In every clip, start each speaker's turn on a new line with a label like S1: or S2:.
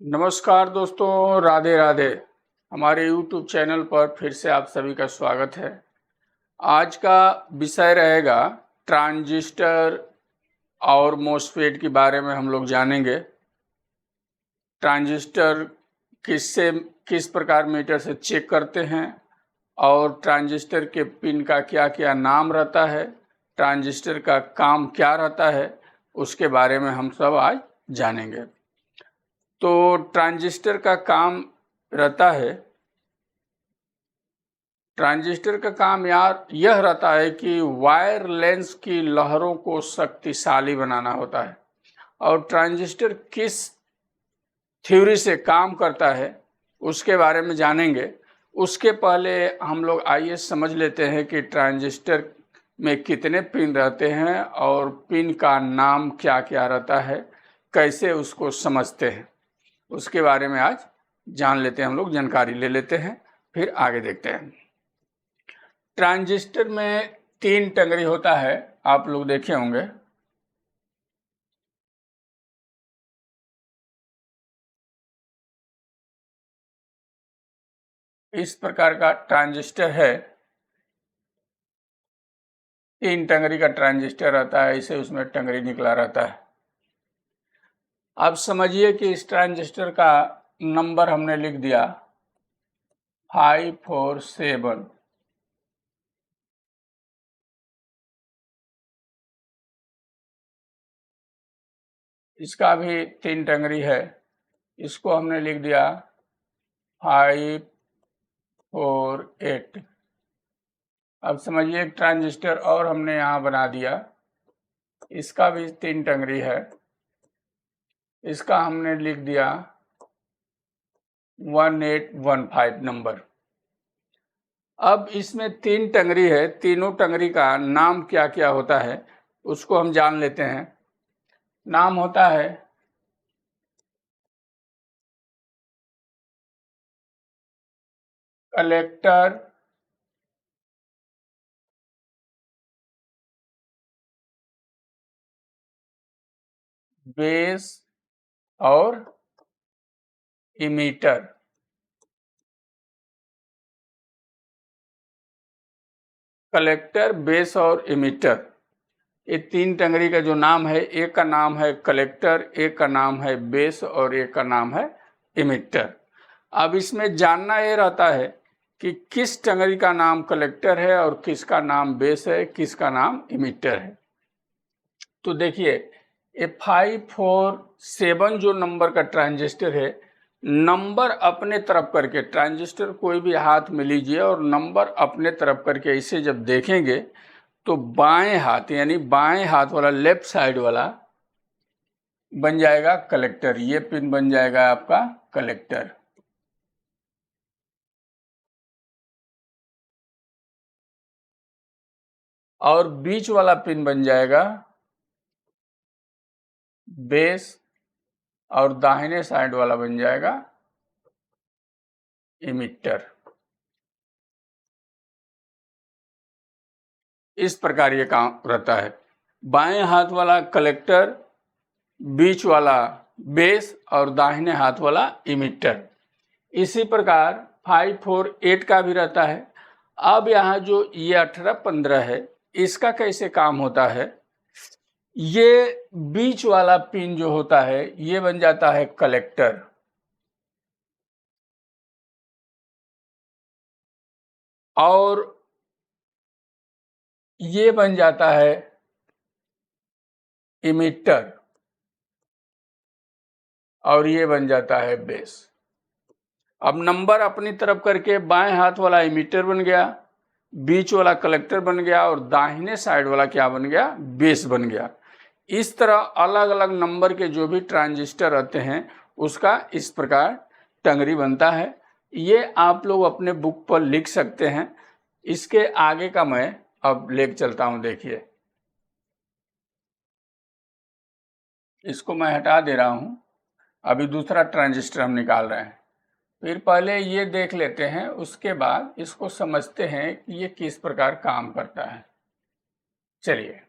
S1: नमस्कार दोस्तों, राधे राधे। हमारे YouTube चैनल पर फिर से आप सभी का स्वागत है। आज का विषय रहेगा ट्रांजिस्टर और मॉसफेट के बारे में हम लोग जानेंगे। ट्रांजिस्टर किस प्रकार मीटर से चेक करते हैं और ट्रांजिस्टर के पिन का क्या क्या नाम रहता है, ट्रांजिस्टर का काम क्या रहता है, उसके बारे में हम सब आज जानेंगे। तो ट्रांजिस्टर का काम रहता है, ट्रांजिस्टर का काम यह रहता है कि वायर लेंस की लहरों को शक्तिशाली बनाना होता है। और ट्रांजिस्टर किस थ्योरी से काम करता है उसके बारे में जानेंगे। उसके पहले हम लोग आइए समझ लेते हैं कि ट्रांजिस्टर में कितने पिन रहते हैं और पिन का नाम क्या क्या रहता है, कैसे उसको समझते हैं, उसके बारे में आज जान लेते हैं। हम लोग जानकारी ले लेते हैं, फिर आगे देखते हैं। ट्रांजिस्टर में 3 टंगरी होता है, आप लोग देखे होंगे। इस प्रकार का ट्रांजिस्टर है, 3 टंगरी का ट्रांजिस्टर रहता है, इसे उसमें टंगरी निकला रहता है। अब समझिए कि इस ट्रांजिस्टर का नंबर हमने लिख दिया 547। इसका भी 3 टंगरी है, इसको हमने लिख दिया 548। अब समझिए एक ट्रांजिस्टर और हमने यहाँ बना दिया, इसका भी 3 टंगरी है, इसका हमने लिख दिया 1815 नंबर। अब इसमें 3 टंगरी है, तीनों टंगरी का नाम क्या क्या होता है उसको हम जान लेते हैं। नाम होता है कलेक्टर, बेस और इमीटर। कलेक्टर, बेस और इमीटर, ये 3 टंगरी का जो नाम है, एक का नाम है कलेक्टर, एक का नाम है बेस और एक का नाम है इमीटर। अब इसमें जानना ये रहता है कि किस टंगरी का नाम कलेक्टर है और किसका नाम बेस है, किसका नाम इमीटर है। तो देखिए, ये 547 जो नंबर का ट्रांजिस्टर है, नंबर अपने तरफ करके, ट्रांजिस्टर कोई भी हाथ में लीजिए और नंबर अपने तरफ करके इसे जब देखेंगे तो बाएं हाथ यानी बाएं हाथ वाला, लेफ्ट साइड वाला बन जाएगा कलेक्टर। ये पिन बन जाएगा आपका कलेक्टर। और बीच वाला पिन बन जाएगा बेस और दाहिने साइड वाला बन जाएगा इमिटर। इस प्रकार ये काम रहता है। बाएं हाथ वाला कलेक्टर, बीच वाला बेस और दाहिने हाथ वाला इमिटर। इसी प्रकार 548 का भी रहता है। अब यहाँ जो ये 1815 है, इसका कैसे काम होता है, ये बीच वाला पिन जो होता है ये बन जाता है कलेक्टर और ये बन जाता है इमिटर और ये बन जाता है बेस। अब नंबर अपनी तरफ करके बाएं हाथ वाला इमिटर बन गया, बीच वाला कलेक्टर बन गया और दाहिने साइड वाला क्या बन गया, बेस बन गया। इस तरह अलग अलग नंबर के जो भी ट्रांजिस्टर रहते हैं उसका इस प्रकार टंगरी बनता है। ये आप लोग अपने बुक पर लिख सकते हैं। इसके आगे का मैं अब लेके चलता हूं। देखिए, इसको मैं हटा दे रहा हूं। अभी दूसरा ट्रांजिस्टर हम निकाल रहे हैं। फिर पहले ये देख लेते हैं, उसके बाद इसको समझते हैं कि ये किस प्रकार काम करता है। चलिए,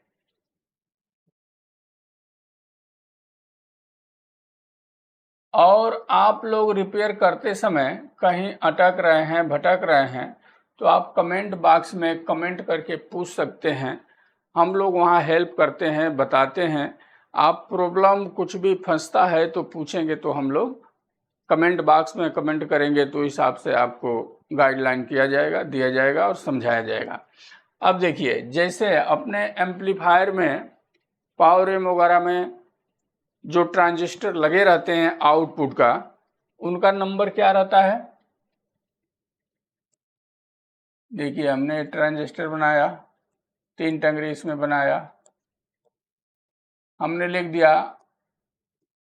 S1: और आप लोग रिपेयर करते समय कहीं अटक रहे हैं, भटक रहे हैं, तो आप कमेंट बॉक्स में कमेंट करके पूछ सकते हैं। हम लोग वहाँ हेल्प करते हैं, बताते हैं। आप प्रॉब्लम कुछ भी फंसता है तो पूछेंगे तो हम लोग कमेंट बॉक्स में कमेंट करेंगे तो हिसाब से आपको गाइडलाइन किया जाएगा, दिया जाएगा और समझाया जाएगा। अब देखिए, जैसे अपने एम्पलीफायर में, पावर एम वगैरह में जो ट्रांजिस्टर लगे रहते हैं आउटपुट का, उनका नंबर क्या रहता है? देखिए, हमने ट्रांजिस्टर बनाया, 3 टंगरी इसमें बनाया, हमने लिख दिया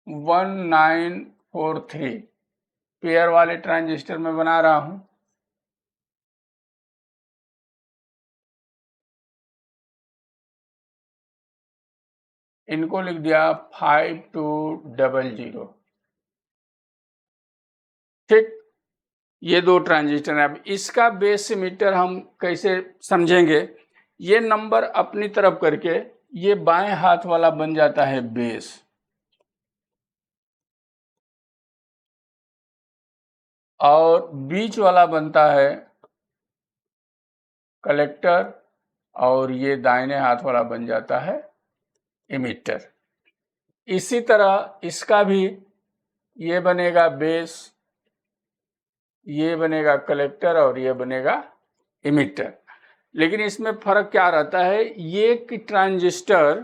S1: 1943 पेयर वाले ट्रांजिस्टर में बना रहा हूं। इनको लिख दिया 5200। ठीक, ये 2 ट्रांजिस्टर है। अब इसका बेस एमिटर हम कैसे समझेंगे? ये नंबर अपनी तरफ करके ये बाएं हाथ वाला बन जाता है बेस, और बीच वाला बनता है कलेक्टर, और ये दाहिने हाथ वाला बन जाता है एमिटर। इसी तरह इसका भी ये बनेगा बेस, ये बनेगा कलेक्टर और ये बनेगा एमिटर। लेकिन इसमें फर्क क्या रहता है? ये कि ट्रांजिस्टर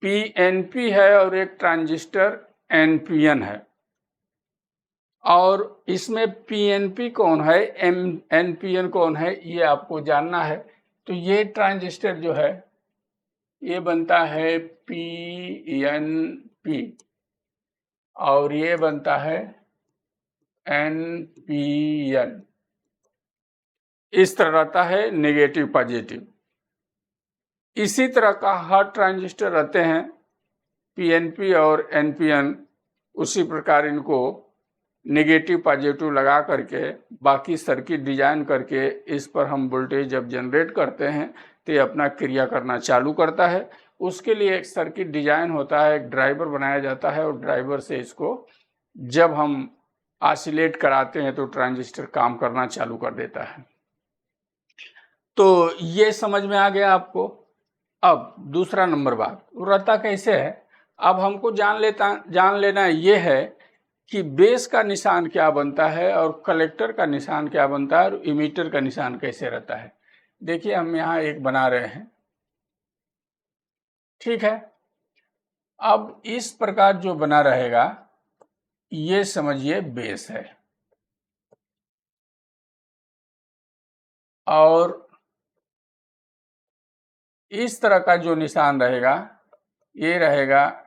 S1: पीएनपी है और एक ट्रांजिस्टर एनपीएन है। और इसमें पीएनपी कौन है, एनपीएन कौन है, ये आपको जानना है। तो ये ट्रांजिस्टर जो है ये बनता है पीएनपी और ये बनता है एनपीएन। इस तरह रहता है नेगेटिव पॉजिटिव। इसी तरह का हर ट्रांजिस्टर रहते हैं पीएनपी और एनपीएन। उसी प्रकार इनको नेगेटिव पॉजिटिव लगा करके बाकी सर्किट डिजाइन करके इस पर हम वोल्टेज जब जनरेट करते हैं तो ये अपना क्रिया करना चालू करता है। उसके लिए एक सर्किट डिजाइन होता है, एक ड्राइवर बनाया जाता है, और ड्राइवर से इसको जब हम ऑसिलेट कराते हैं तो ट्रांजिस्टर काम करना चालू कर देता है। तो ये समझ में आ गया आपको। अब दूसरा नंबर बात रहता कैसे है, अब हमको जान लेना ये है कि बेस का निशान क्या बनता है और कलेक्टर का निशान क्या बनता है और इमीटर का निशान कैसे रहता है। देखिए, हम यहाँ एक बना रहे हैं, ठीक है। अब इस प्रकार जो बना रहेगा ये समझिए बेस है, और इस तरह का जो निशान रहेगा ये रहेगा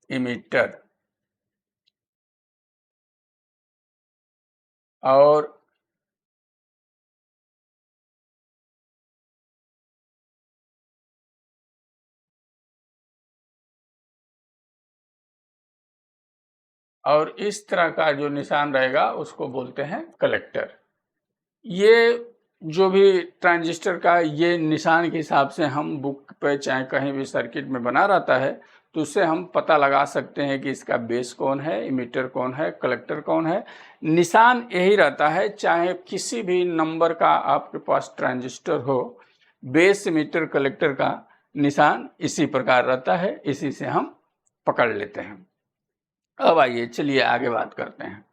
S1: इमीटर, और इस तरह का जो निशान रहेगा उसको बोलते हैं कलेक्टर। ये जो भी ट्रांजिस्टर का ये निशान के हिसाब से हम बुक पे चाहे कहीं भी सर्किट में बना रहता है तो उससे हम पता लगा सकते हैं कि इसका बेस कौन है, इमीटर कौन है, कलेक्टर कौन है। निशान यही रहता है, चाहे किसी भी नंबर का आपके पास ट्रांजिस्टर हो, बेस, इमीटर, कलेक्टर का निशान इसी प्रकार रहता है, इसी से हम पकड़ लेते हैं। अब आइए चलिए आगे बात करते हैं।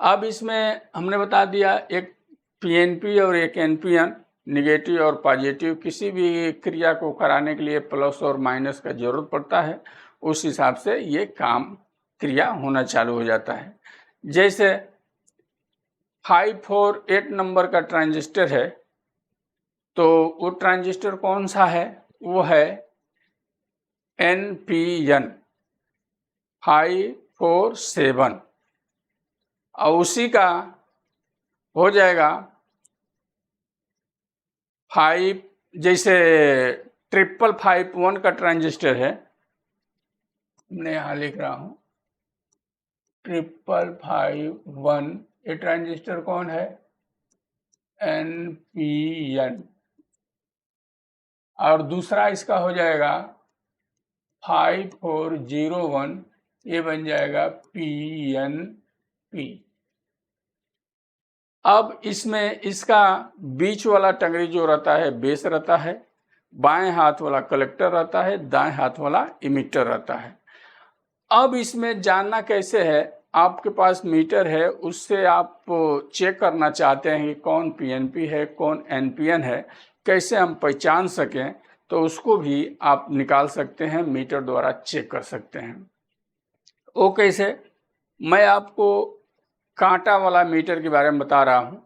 S1: अब इसमें हमने बता दिया एक पीएनपी और एक एनपीएन, निगेटिव और पॉजिटिव। किसी भी क्रिया को कराने के लिए प्लस और माइनस का जरूरत पड़ता है, उस हिसाब से ये काम क्रिया होना चालू हो जाता है। जैसे 548 नंबर का ट्रांजिस्टर है, तो वो ट्रांजिस्टर कौन सा है? वो है एनपीएन 547, और उसी का हो जाएगा 5, जैसे 5551 का ट्रांजिस्टर है, मैं यहाँ लिख रहा हूँ 5551। ये ट्रांजिस्टर कौन है? एनपीएन। और दूसरा इसका हो जाएगा 5401 ये बन जाएगा PNP। अब इसमें इसका बीच वाला टंगरी जो रहता है बेस रहता है, बाएं हाथ वाला कलेक्टर रहता है, दाएं हाथ वाला इमिटर रहता है। अब इसमें जानना कैसे है, आपके पास मीटर है, उससे आप चेक करना चाहते हैं कि कौन PNP है कौन NPN है, कैसे हम पहचान सकें, तो उसको भी आप निकाल सकते हैं, मीटर द्वारा चेक कर सकते हैं। वो कैसे, मैं आपको कांटा वाला मीटर के बारे में बता रहा हूं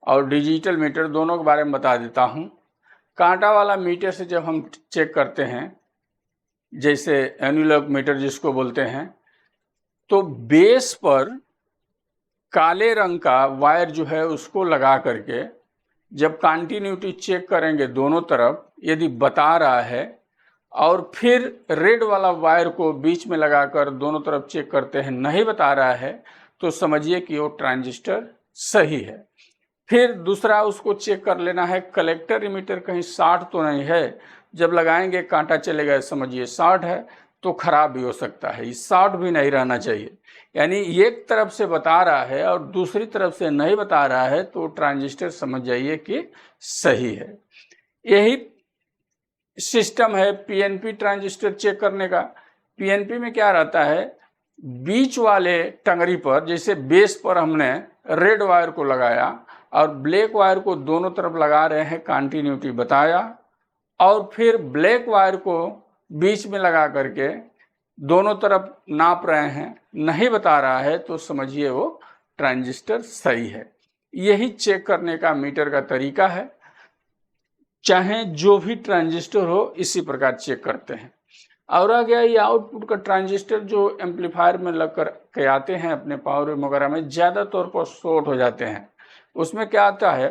S1: और डिजिटल मीटर दोनों के बारे में बता देता हूं। कांटा वाला मीटर से जब हम चेक करते हैं, जैसे एनुलर मीटर जिसको बोलते हैं, तो बेस पर काले रंग का वायर जो है उसको लगा करके जब कंटिन्यूटी चेक करेंगे दोनों तरफ, यदि बता रहा है, और फिर रेड वाला वायर को बीच में लगाकर दोनों तरफ चेक करते हैं, नहीं बता रहा है, तो समझिए कि वो ट्रांजिस्टर सही है। फिर दूसरा उसको चेक कर लेना है, कलेक्टर इमीटर कहीं शॉर्ट तो नहीं है, जब लगाएंगे कांटा चलेगा, समझिए शॉर्ट है, तो खराब भी हो सकता है, इस शॉर्ट भी नहीं रहना चाहिए। यानी एक तरफ से बता रहा है और दूसरी तरफ से नहीं बता रहा है, तो ट्रांजिस्टर समझ जाइए कि सही है। यही सिस्टम है PNP ट्रांजिस्टर चेक करने का। PNP में क्या रहता है, बीच वाले टंगरी पर, जैसे बेस पर हमने रेड वायर को लगाया और ब्लैक वायर को दोनों तरफ लगा रहे हैं, कंटिन्यूटी बताया, और फिर ब्लैक वायर को बीच में लगा करके दोनों तरफ नाप रहे हैं, नहीं बता रहा है, तो समझिए वो ट्रांजिस्टर सही है। यही चेक करने का मीटर का तरीका है, चाहे जो भी ट्रांजिस्टर हो इसी प्रकार चेक करते हैं। और आ गया ये आउटपुट का ट्रांजिस्टर, जो एम्पलीफायर में लग कर के आते हैं अपने पावर वगैरह में, ज़्यादा तौर पर शॉर्ट हो जाते हैं। उसमें क्या आता है,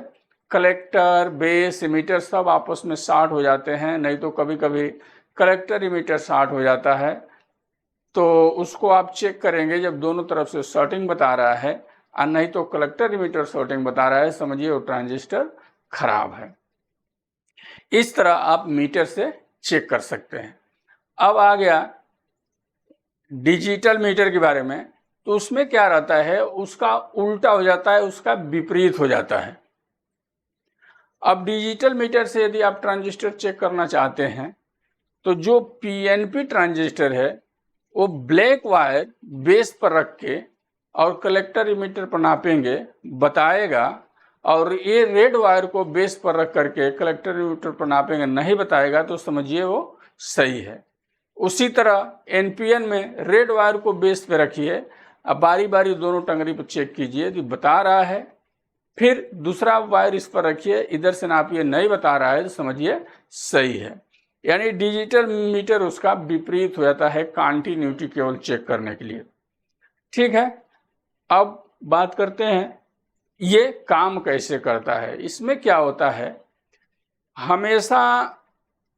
S1: कलेक्टर बेस इमीटर सब आपस में शॉर्ट हो जाते हैं, नहीं तो कभी कभी कलेक्टर इमीटर शॉर्ट हो जाता है, तो उसको आप चेक करेंगे जब दोनों तरफ से शॉर्टिंग बता रहा है, और नहीं तो कलेक्टर इमीटर शॉर्टिंग बता रहा है, समझिए वो ट्रांजिस्टर खराब है। इस तरह आप मीटर से चेक कर सकते हैं। अब आ गया डिजिटल मीटर के बारे में, तो उसमें क्या रहता है, उसका उल्टा हो जाता है, उसका विपरीत हो जाता है। अब डिजिटल मीटर से यदि आप ट्रांजिस्टर चेक करना चाहते हैं, तो जो PNP ट्रांजिस्टर है वो ब्लैक वायर बेस पर रख के और कलेक्टर इमीटर पर नापेंगे, बताएगा, और ये रेड वायर को बेस पर रख करके कलेक्टर इमीटर पर नापेंगे, नहीं बताएगा, तो समझिए वो सही है। उसी तरह NPN में रेड वायर को बेस पे रखिए, अब बारी बारी दोनों टंगरी पर चेक कीजिए, यदि बता रहा है, फिर दूसरा वायर इस पर रखिए, इधर से नापिए, नहीं बता रहा है, तो समझिए सही है। यानी डिजिटल मीटर उसका विपरीत हो जाता है, कंटिन्यूटी केवल चेक करने के लिए। ठीक है, अब बात करते हैं ये काम कैसे करता है। इसमें क्या होता है, हमेशा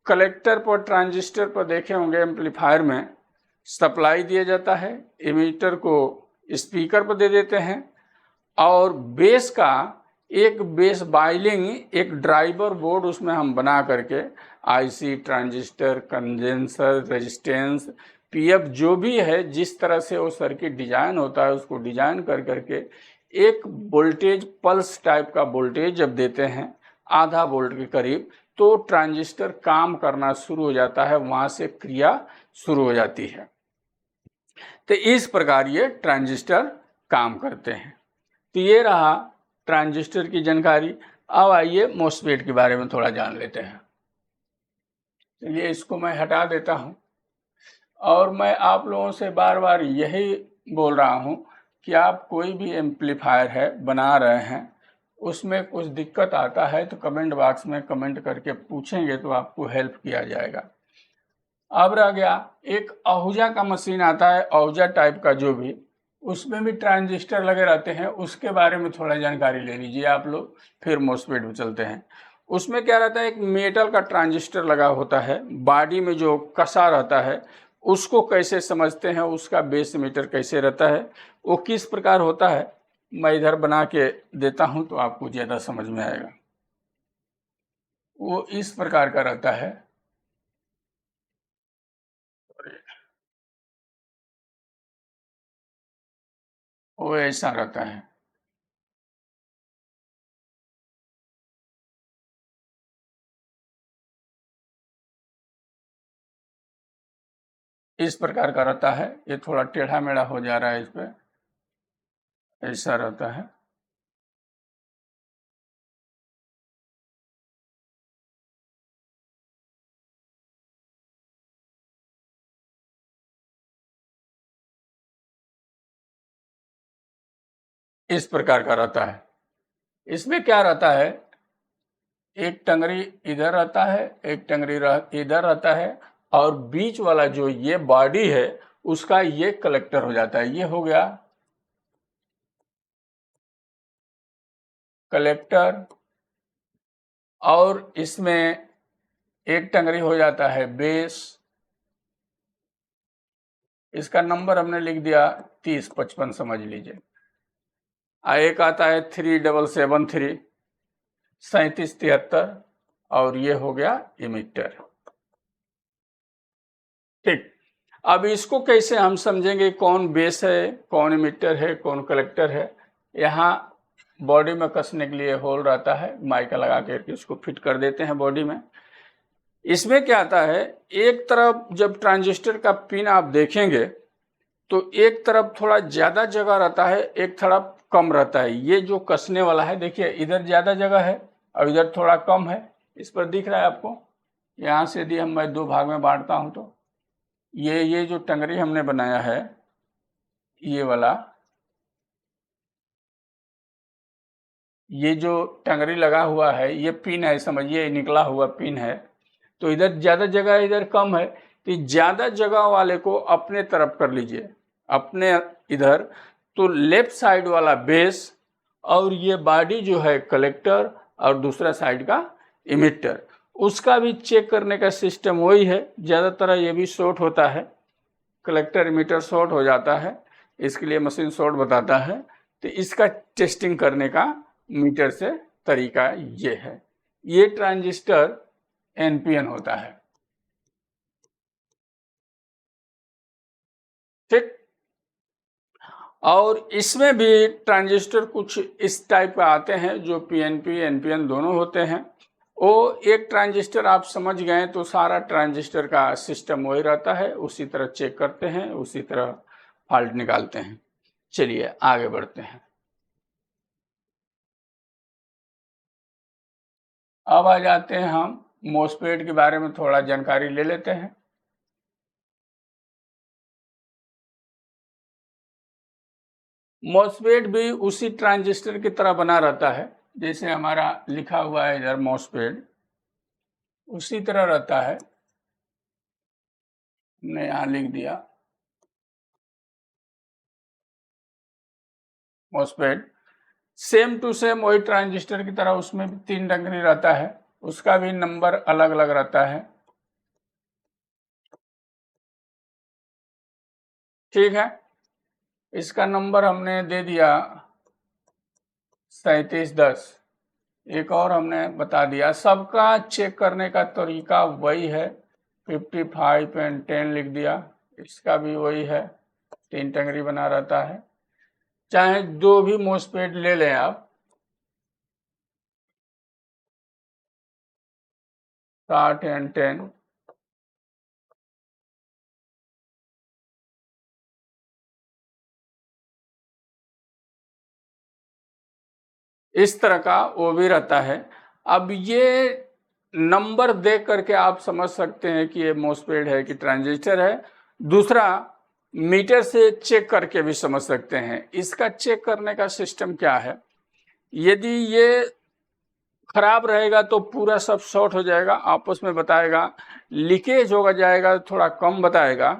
S1: कलेक्टर पर ट्रांजिस्टर पर देखे होंगे एम्पलीफायर में सप्लाई दिया जाता है, इमीटर को स्पीकर पर दे देते हैं, और बेस का एक बेस बाइलिंग, एक ड्राइवर बोर्ड उसमें हम बना करके IC transistor condenser resistance PF जो भी है, जिस तरह से वो सर्किट डिजाइन होता है, उसको डिजाइन कर करके एक वोल्टेज पल्स टाइप का वोल्टेज जब देते हैं आधा वोल्ट के करीब, तो ट्रांजिस्टर काम करना शुरू हो जाता है, वहां से क्रिया शुरू हो जाती है। तो इस प्रकार ये ट्रांजिस्टर काम करते हैं। तो ये रहा ट्रांजिस्टर की जानकारी। अब आइए मॉसफेट के बारे में थोड़ा जान लेते हैं। चलिए इसको मैं हटा देता हूं, और मैं आप लोगों से बार बार यही बोल रहा हूं कि आप कोई भी एम्पलीफायर है बना रहे हैं, उसमें कुछ दिक्कत आता है तो कमेंट बॉक्स में कमेंट करके पूछेंगे, तो आपको हेल्प किया जाएगा। अब रह गया एक आहूजा का मशीन आता है, आहूजा टाइप का जो भी, उसमें भी ट्रांजिस्टर लगे रहते हैं, उसके बारे में थोड़ा जानकारी ले लीजिए आप लोग, फिर मॉसफेट में चलते हैं। उसमें क्या रहता है, एक मेटल का ट्रांजिस्टर लगा होता है, बॉडी में जो कसा रहता है उसको कैसे समझते हैं, उसका बेस मीटर कैसे रहता है, वो किस प्रकार होता है, मैं इधर बना के देता हूं तो आपको ज़्यादा समझ में आएगा। वो इस प्रकार का रहता है, वो ऐसा रहता है। इस प्रकार का रहता है। ये थोड़ा टेढ़ा मेढ़ा हो जा रहा है, इस पे ऐसा रहता है। इस प्रकार का रहता है। इसमें क्या रहता है, एक टंगरी इधर रहता है, एक टंगरी इधर रहता है, और बीच वाला जो ये बॉडी है उसका ये कलेक्टर हो जाता है। ये हो गया कलेक्टर, और इसमें एक टंगरी हो जाता है बेस। इसका नंबर हमने लिख दिया 3055 समझ लीजिए। एक आता है 3773 3773, और ये हो गया इमिटर। ठीक, अब इसको कैसे हम समझेंगे, कौन बेस है, कौन इमिटर है, कौन कलेक्टर है। यहाँ बॉडी में कसने के लिए होल रहता है, माइका लगा करके इसको फिट कर देते हैं बॉडी में। इसमें क्या आता है, एक तरफ जब ट्रांजिस्टर का पिन आप देखेंगे तो एक तरफ थोड़ा ज़्यादा जगह रहता है, एक तरफ कम रहता है। ये जो कसने वाला है, देखिए इधर ज़्यादा जगह है और इधर थोड़ा कम है। इस पर दिख रहा है आपको। यहाँ से यदि मैं दो भाग में बांटता हूँ तो ये जो टंगरी हमने बनाया है, ये वाला, ये जो टंगरी लगा हुआ है, ये पिन है, समझिए निकला हुआ पिन है। तो इधर ज़्यादा जगह है, इधर कम है। तो ज़्यादा जगह वाले को अपने तरफ कर लीजिए, अपने इधर। तो लेफ्ट साइड वाला बेस, और ये बॉडी जो है कलेक्टर, और दूसरा साइड का इमिटर। उसका भी चेक करने का सिस्टम वही है। ज़्यादातर ये भी शॉर्ट होता है, कलेक्टर इमिटर शॉर्ट हो जाता है, इसके लिए मशीन शॉर्ट बताता है। तो इसका टेस्टिंग करने का मीटर से तरीका ये है। ये ट्रांजिस्टर एनपीएन होता है। ठीक, और इसमें भी ट्रांजिस्टर कुछ इस टाइप का आते हैं जो पीएनपी एनपीएन दोनों होते हैं। वो एक ट्रांजिस्टर आप समझ गए तो सारा ट्रांजिस्टर का सिस्टम वही रहता है, उसी तरह चेक करते हैं, उसी तरह फॉल्ट निकालते हैं। चलिए आगे बढ़ते हैं। अब आ जाते हैं हम मोसफेट के बारे में थोड़ा जानकारी ले लेते हैं। मॉसफेट भी उसी ट्रांजिस्टर की तरह बना रहता है, जैसे हमारा लिखा हुआ है इधर मॉसफेट, उसी तरह रहता है। हमने यहाँ लिख दिया मॉसफेट। सेम टू सेम वही ट्रांजिस्टर की तरह उसमें भी 3 टंगरी रहता है, उसका भी नंबर अलग अलग रहता है। ठीक है, इसका नंबर हमने दे दिया 3710। एक और हमने बता दिया। सबका चेक करने का तरीका वही है, 55 एंड 10 लिख दिया। इसका भी वही है, 3 टंगरी बना रहता है। चाहे दो भी मोसफेट ले लें आप, 60 एंड 10। इस तरह का वो भी रहता है। अब ये नंबर देख करके आप समझ सकते हैं कि ये मोसफेट है कि ट्रांजिस्टर है। दूसरा, मीटर से चेक करके भी समझ सकते हैं। इसका चेक करने का सिस्टम क्या है, यदि ये खराब रहेगा तो पूरा सब शॉर्ट हो जाएगा, आपस में बताएगा। लीकेज होगा जाएगा थोड़ा कम बताएगा।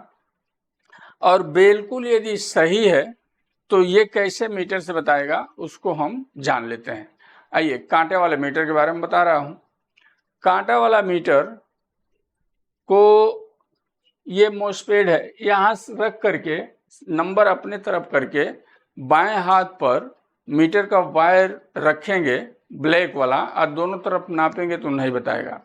S1: और बिल्कुल यदि सही है तो ये कैसे मीटर से बताएगा, उसको हम जान लेते हैं। आइए, कांटे वाले मीटर के बारे में बता रहा हूं। कांटा वाला मीटर को ये मोसफेट है, यहां रख करके नंबर अपने तरफ करके बाएं हाथ पर मीटर का वायर रखेंगे ब्लैक वाला, और दोनों तरफ नापेंगे तो नहीं बताएगा।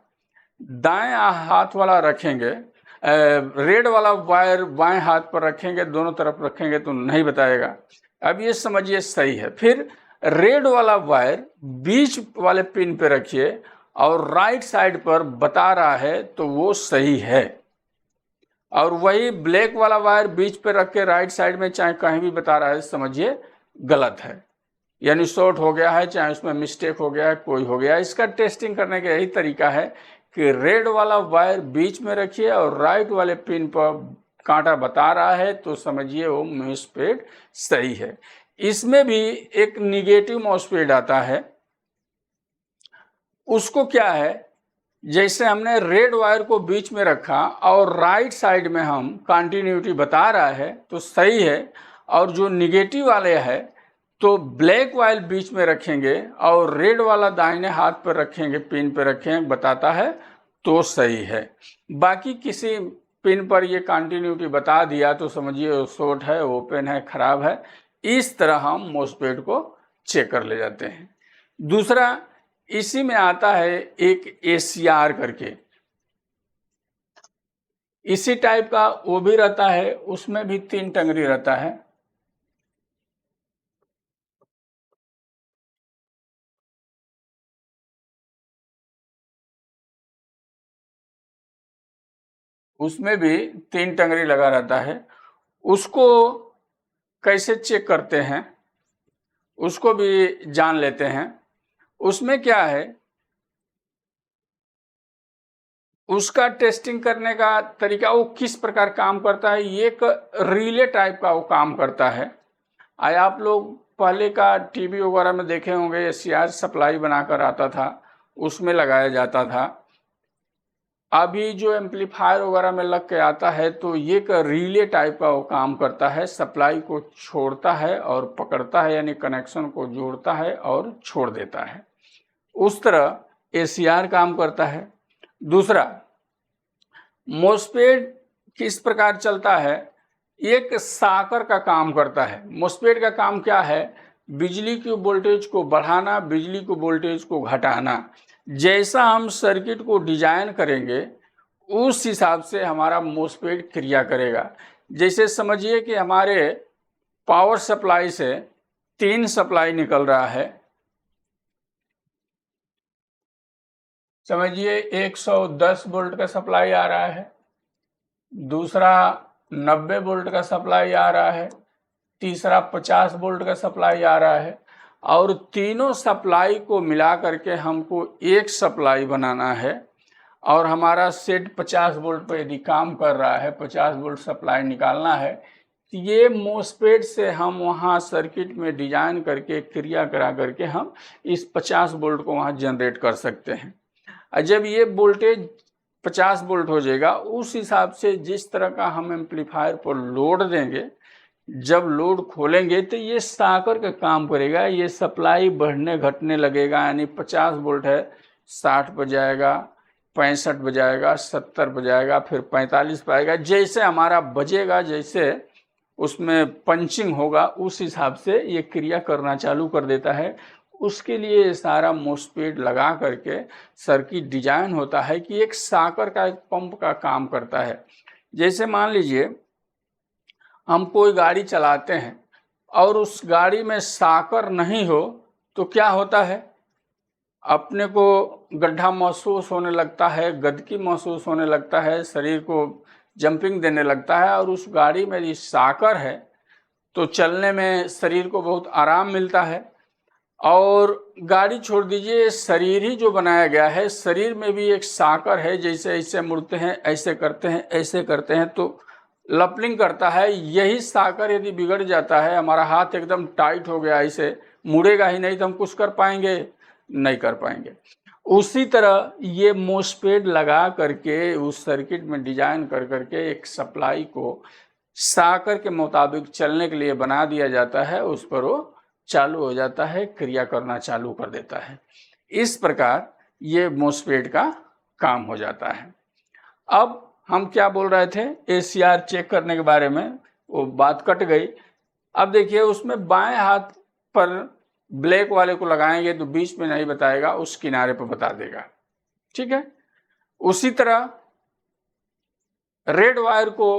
S1: दाएं हाथ वाला रखेंगे, रेड वाला वायर बाएं हाथ पर रखेंगे, दोनों तरफ रखेंगे तो नहीं बताएगा। अब ये समझिए सही है। फिर रेड वाला वायर बीच वाले पिन पे रखिए और राइट साइड पर बता रहा है तो वो सही है, और वही ब्लैक वाला वायर बीच पे रख के राइट साइड में चाहे कहीं भी बता रहा है, समझिए गलत है, यानी शॉर्ट हो गया है, चाहे उसमें मिस्टेक हो गया है, कोई हो गया। इसका टेस्टिंग करने का यही तरीका है कि रेड वाला वायर बीच में रखिए और राइट वाले पिन पर कांटा बता रहा है तो समझिए वो मॉसफेट सही है। इसमें भी एक निगेटिव मॉसफेट आता है, उसको क्या है, जैसे हमने रेड वायर को बीच में रखा और राइट साइड में हम कंटिन्यूटी बता रहा है तो सही है, और जो निगेटिव वाले है तो ब्लैक वायर बीच में रखेंगे और रेड वाला दाहिने हाथ पर रखेंगे, पिन पर रखेंगे, बताता है तो सही है। बाकी किसी पिन पर ये कंटिन्यूटी बता दिया तो समझिए शॉर्ट है, ओपन है, खराब है। इस तरह हम मॉसफेट को चेक कर ले जाते हैं। दूसरा इसी में आता है एक ACR करके, इसी टाइप का वो भी रहता है, उसमें भी 3 टंगरी रहता है। उसमें भी 3 टंगरी लगा रहता है। उसको कैसे चेक करते हैं उसको भी जान लेते हैं। उसमें क्या है, उसका टेस्टिंग करने का तरीका, वो किस प्रकार काम करता है, ये एक रिले टाइप का वो काम करता है। आप लोग पहले का टीवी वगैरह में देखे होंगे, ACR सप्लाई बनाकर आता था, उसमें लगाया जाता था। अभी जो एम्पलीफायर वगैरह में लग के आता है तो ये एक रिले टाइप का वो काम करता है, सप्लाई को छोड़ता है और पकड़ता है, यानी कनेक्शन को जोड़ता है और छोड़ देता है। उस तरह ACR काम करता है। दूसरा, मॉसफेट किस प्रकार चलता है, एक साकर का काम करता है। मॉसफेट का काम क्या है, बिजली की वोल्टेज को बढ़ाना, बिजली को वोल्टेज को घटाना। जैसा हम सर्किट को डिजाइन करेंगे उस हिसाब से हमारा मॉसफेट क्रिया करेगा। जैसे समझिए कि हमारे पावर सप्लाई से 3 सप्लाई निकल रहा है, समझिए 110 वोल्ट का सप्लाई आ रहा है, दूसरा 90 वोल्ट का सप्लाई आ रहा है, तीसरा 50 वोल्ट का सप्लाई आ रहा है, और तीनों सप्लाई को मिला करके हमको एक सप्लाई बनाना है। और हमारा सेट 50 वोल्ट पर यदि काम कर रहा है, 50 वोल्ट सप्लाई निकालना है, तो ये मॉसफेट से हम वहाँ सर्किट में डिजाइन करके क्रिया करा करके हम इस 50 वोल्ट को वहाँ जनरेट कर सकते हैं। और जब ये वोल्टेज 50 वोल्ट हो जाएगा, उस हिसाब से जिस तरह का हम एम्पलीफायर पर लोड देंगे, जब लोड खोलेंगे तो ये साकर का काम करेगा, ये सप्लाई बढ़ने घटने लगेगा, यानी 50 वोल्ट है 60 पर जाएगा, 65 पर जाएगा, 70 पर जाएगा, फिर 45 पर आएगा। जैसे हमारा बजेगा, जैसे उसमें पंचिंग होगा, उस हिसाब से ये क्रिया करना चालू कर देता है। उसके लिए सारा मॉसफेट लगा करके सर्किट डिजाइन होता है कि एक साकर का, एक पंप का काम करता है। जैसे मान लीजिए हम कोई गाड़ी चलाते हैं और उस गाड़ी में साकर नहीं हो तो क्या होता है, अपने को गड्ढा महसूस होने लगता है, गदकी महसूस होने लगता है, शरीर को जंपिंग देने लगता है। और उस गाड़ी में यदि साकर है तो चलने में शरीर को बहुत आराम मिलता है। और गाड़ी छोड़ दीजिए, शरीर ही जो बनाया गया है, शरीर में भी एक साकर है, जैसे ऐसे मुड़ते हैं, ऐसे करते हैं, ऐसे करते हैं तो लपलिंग करता है। यही साकर यदि बिगड़ जाता है, हमारा हाथ एकदम टाइट हो गया, ऐसे मुड़ेगा ही नहीं तो हम कुछ कर पाएंगे, नहीं कर पाएंगे। उसी तरह ये मॉसफेट लगा करके उस सर्किट में डिजाइन कर करके एक सप्लाई को साकर के मुताबिक चलने के लिए बना दिया जाता है, उस पर वो चालू हो जाता है, क्रिया करना चालू कर देता है। इस प्रकार ये मॉसफेट का काम हो जाता है। अब हम क्या बोल रहे थे, ACR चेक करने के बारे में, वो बात कट गई। अब देखिए उसमें बाएं हाथ पर ब्लैक वाले को लगाएंगे तो बीच में नहीं बताएगा, उस किनारे पर बता देगा, ठीक है। उसी तरह रेड वायर को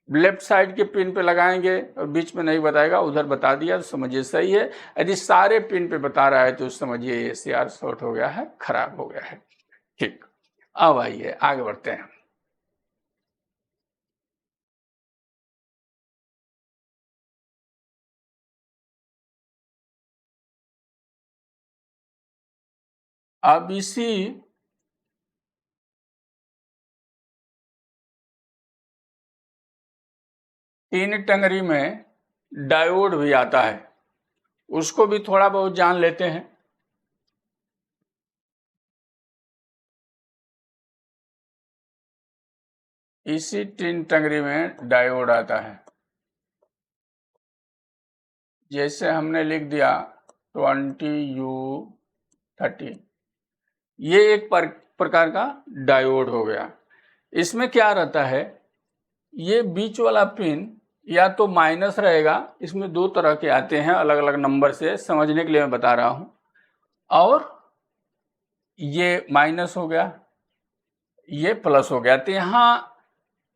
S1: लेफ्ट साइड के पिन पे लगाएंगे और बीच में नहीं बताएगा, उधर बता दिया तो समझिए सही है। यदि सारे पिन पे बता रहा है तो समझिए ACR शॉर्ट हो गया है, खराब हो गया है। ठीक, अब आइए आगे बढ़ते हैं। अब इसी तीन टंगरी में डायोड भी आता है, उसको भी थोड़ा बहुत जान लेते हैं। इसी तीन टंगरी में डायोड आता है, जैसे हमने लिख दिया 20U30, ये एक प्रकार का डायोड हो गया। इसमें क्या रहता है, ये बीच वाला पिन या तो माइनस रहेगा, इसमें दो तरह के आते हैं अलग अलग नंबर से, समझने के लिए मैं बता रहा हूं, और ये माइनस हो गया, ये प्लस हो गया। तो यहाँ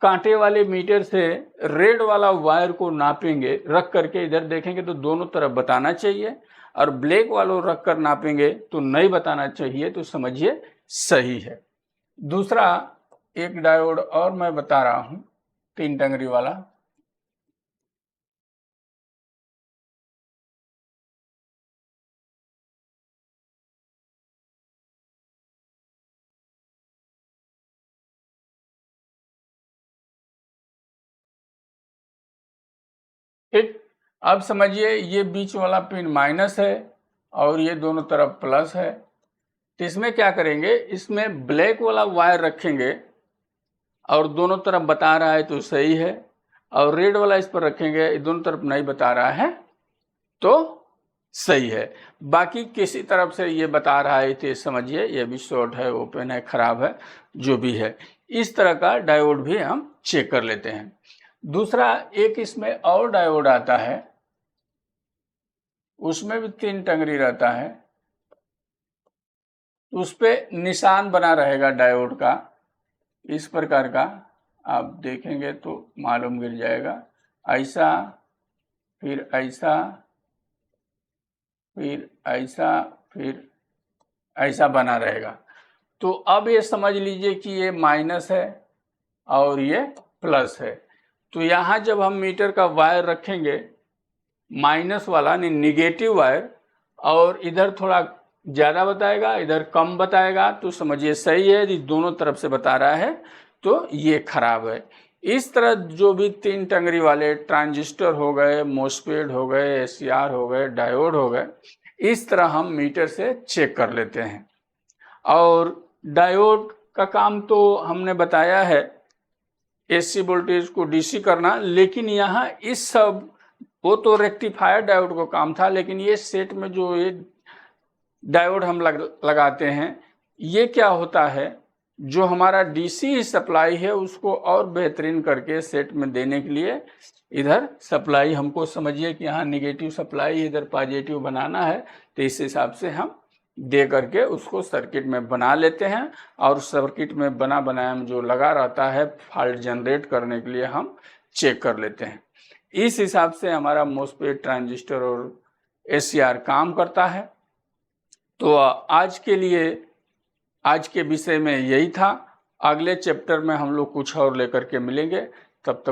S1: कांटे वाले मीटर से रेड वाला वायर को नापेंगे, रख करके इधर देखेंगे तो दोनों तरफ बताना चाहिए, और ब्लैक वालों रख कर नापेंगे तो नहीं बताना चाहिए, तो समझिए सही है। दूसरा एक डायोड और मैं बता रहा हूं, तीन टंगरी वाला। ठीक, अब समझिए ये बीच वाला पिन माइनस है और ये दोनों तरफ प्लस है। तो इसमें क्या करेंगे, इसमें ब्लैक वाला वायर रखेंगे और दोनों तरफ बता रहा है तो सही है, और रेड वाला इस पर रखेंगे, दोनों तरफ नहीं बता रहा है तो सही है। बाकी किसी तरफ से ये बता रहा है तो समझिए ये भी शॉर्ट है, ओपन है, खराब है, जो भी है। इस तरह का डायोड भी हम चेक कर लेते हैं। दूसरा एक इसमें और डायोड आता है, उसमें भी तीन टंगरी रहता है, उस पर निशान बना रहेगा डायोड का, इस प्रकार का आप देखेंगे तो मालूम गिर जाएगा, ऐसा, फिर ऐसा, फिर ऐसा, फिर ऐसा बना रहेगा। तो अब ये समझ लीजिए कि ये माइनस है और ये प्लस है। तो यहाँ जब हम मीटर का वायर रखेंगे, माइनस वाला यानी निगेटिव वायर, और इधर थोड़ा ज़्यादा बताएगा, इधर कम बताएगा, तो समझिए सही है। यदि दोनों तरफ से बता रहा है तो ये खराब है। इस तरह जो भी तीन टंगरी वाले ट्रांजिस्टर हो गए, मोसफेट हो गए, ACR हो गए, डायोड हो गए, इस तरह हम मीटर से चेक कर लेते हैं। और डायोड का काम तो हमने बताया है, AC वोल्टेज को DC करना, लेकिन यहाँ इस सब, वो तो रेक्टिफायर डायोड को काम था, लेकिन ये सेट में जो ये डायोड हम लगाते हैं, ये क्या होता है, जो हमारा DC सप्लाई है उसको और बेहतरीन करके सेट में देने के लिए, इधर सप्लाई हमको समझिए कि यहाँ निगेटिव सप्लाई, इधर पॉजिटिव बनाना है, तो इस हिसाब से हम दे करके उसको सर्किट में बना लेते हैं, और सर्किट में बना बनाया में जो लगा रहता है फॉल्ट जनरेट करने के लिए हम चेक कर लेते हैं। इस हिसाब से हमारा मोसफेट, ट्रांजिस्टर और ACR काम करता है। तो आज के लिए, आज के विषय में यही था। अगले चैप्टर में हम लोग कुछ और लेकर के मिलेंगे। तब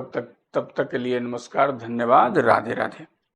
S1: तक के लिए नमस्कार, धन्यवाद, राधे राधे।